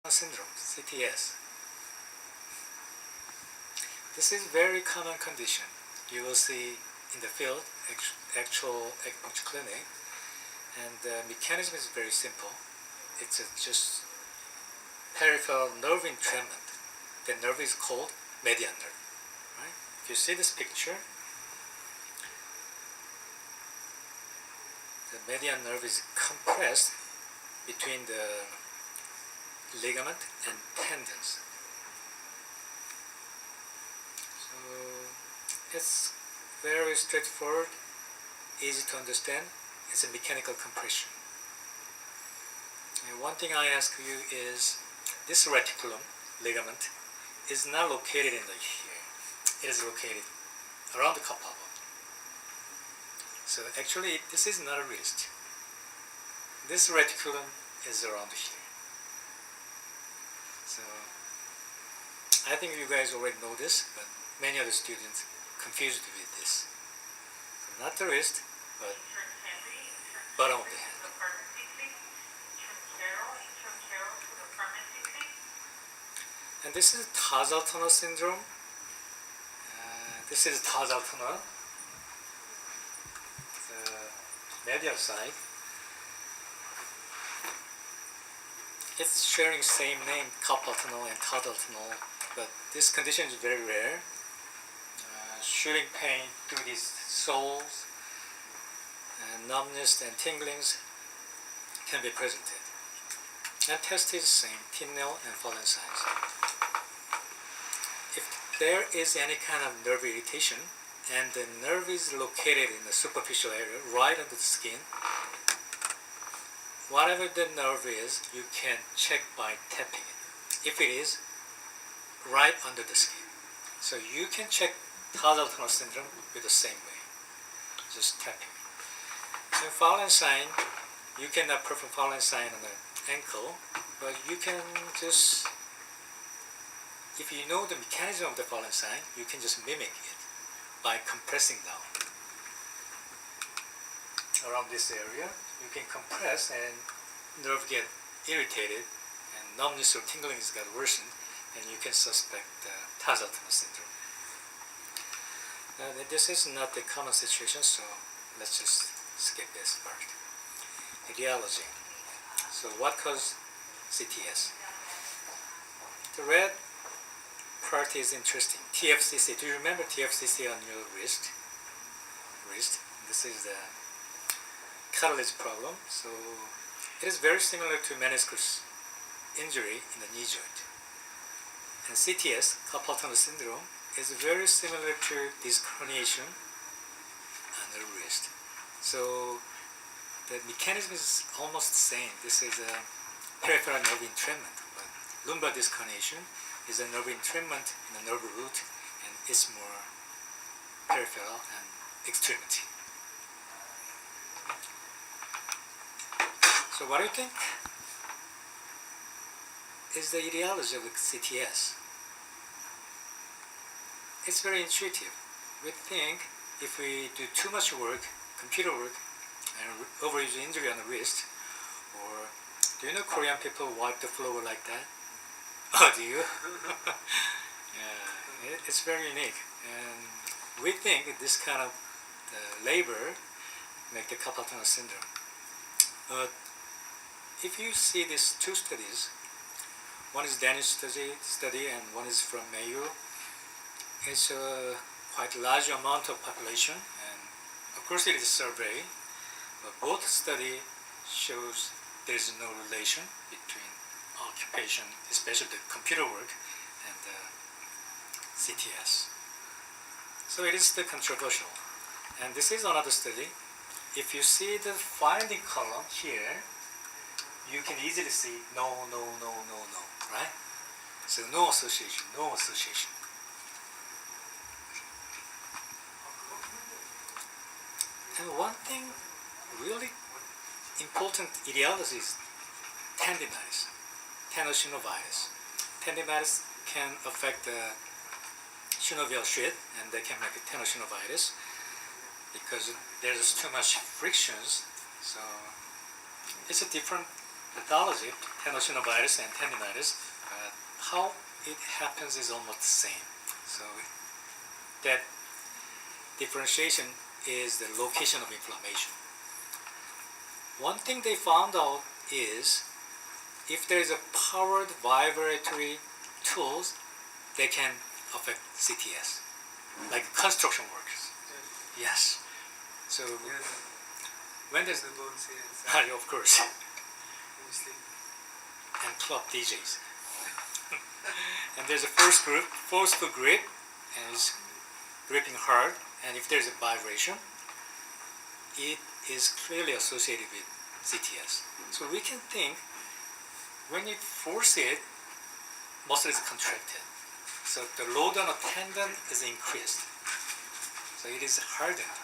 syndrome, CTS. This is very common condition. You will see in the field, actual acupuncture clinic, and the mechanism is very simple. It's just peripheral nerve entrapment. The nerve is called median nerve. Right? If you see this picture, the median nerve is compressed between the ligament and tendons. So it's very straightforward, easy to understand. It's a mechanical compression. And one thing I ask you is, this reticulum ligament is not located in the here. It is located around the carpal bone. So actually, this is not a wrist. This reticulum is around here. So I think you guys already know this, but many of the students confused with this. So not the wrist, but bottom of the hand. And this is tarsal tunnel syndrome. This is tarsal tunnel, the medial side. It's sharing same name, carpal tunnel and tarsal tunnel, but this condition is very rare. Shooting pain through these soles, and numbness and tinglings can be presented. And test is the same, thin nail and fallen size. If there is any kind of nerve irritation and the nerve is located in the superficial area, right under the skin, whatever the nerve is, you can check by tapping it. If it is right under the skin. So you can check tarsal tunnel syndrome with the same way, just tapping. And Fowler sign, you cannot perform Fowler sign on the ankle, but you can just, if you know the mechanism of the Fowler sign, you can just mimic it by compressing down around this area. You can compress and nerve get irritated and numbness or tingling got worsened, and you can suspect tarsal tunnel syndrome. This is not the common situation, so let's just skip this part. Etiology. So what causes CTS? The red part is interesting. TFCC. Do you remember TFCC on your wrist? This is the cartilage problem. So it is very similar to meniscus injury in the knee joint. And CTS, carpal tunnel syndrome, is very similar to disc herniation on the wrist. So the mechanism is almost the same. This is a peripheral nerve entrapment, but lumbar disc herniation is a nerve entrapment in the nerve root, and it's more peripheral and extremity. So what do you think is the etiology of the CTS? It's very intuitive. We think if we do too much work, computer work, and overuse injury on the wrist, or do you know Korean people wipe the floor like that? Oh, do you? Yeah, it's very unique. And we think this kind of labor make the carpal tunnel syndrome. But if you see these two studies, one is Danish study and one is from Mayo, it's a quite large amount of population, and of course it is a survey, but both study shows there is no relation between occupation, especially the computer work, and the CTS. So it is the controversial. And this is another study. If you see the finding column here, you can easily see no, right? So no association. And one thing really important etiology is tendinitis, tenosynovitis. Tendinitis can affect the synovial sheath, and they can make a tenosynovitis because there's too much frictions. So it's a different pathology, tenosynovitis and tendinitis, how it happens is almost the same. So that differentiation is the location of inflammation. One thing they found out is if there is a powered vibratory tools, they can affect CTS, like construction workers. Yes. So when there's The bone say of course, mostly. and club DJs. And there's a first foot grip, and it's gripping hard, and if there's a vibration, it is clearly associated with CTS. So we can think when you force it, muscle is contracted. So the load on a tendon is increased. So it is hardened.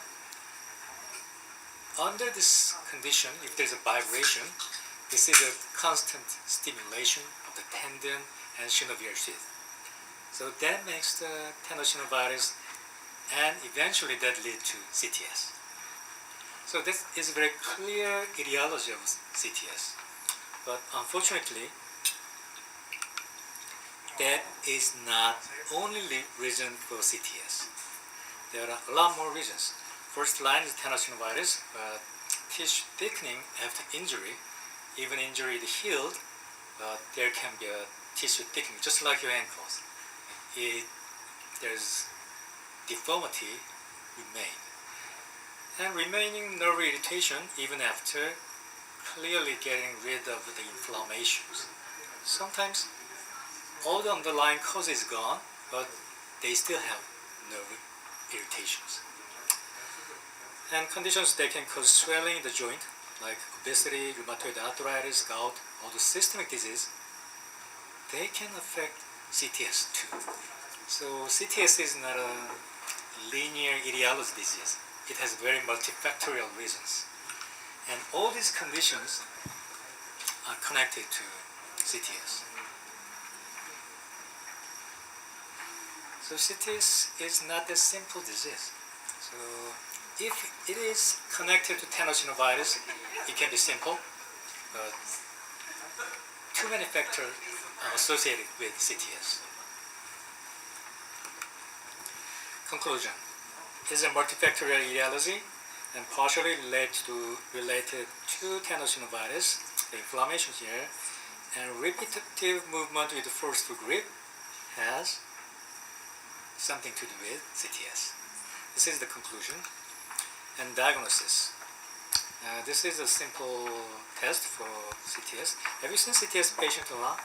Under this condition, if there's a vibration, this is a constant stimulation of the tendon and synovial sheath. So that makes the tenosynovitis, and eventually that leads to CTS. So this is a very clear etiology of CTS. But unfortunately, that is not only reason for CTS. There are a lot more reasons. First line is tenosynovitis, but tissue thickening after injury, even injury is healed, but there can be a tissue thickening, just like your ankles. There's deformity remain. And remaining nerve irritation even after clearly getting rid of the inflammations. Sometimes all the underlying cause is gone, but they still have nerve irritations. And conditions that can cause swelling in the joint, like obesity, rheumatoid arthritis, gout, all the systemic disease, they can affect CTS too. So CTS is not a linear etiology disease. It has very multifactorial reasons. And all these conditions are connected to CTS. So CTS is not a simple disease. So if it is connected to tenosynovitis, it can be simple, but too many factors are associated with CTS. Conclusion. It is a multifactorial etiology and partially related to tenosynovitis, the inflammation here, and repetitive movement with the forced grip has something to do with CTS. This is the conclusion. And diagnosis. This is a simple test for CTS. Have you seen CTS patient a lot?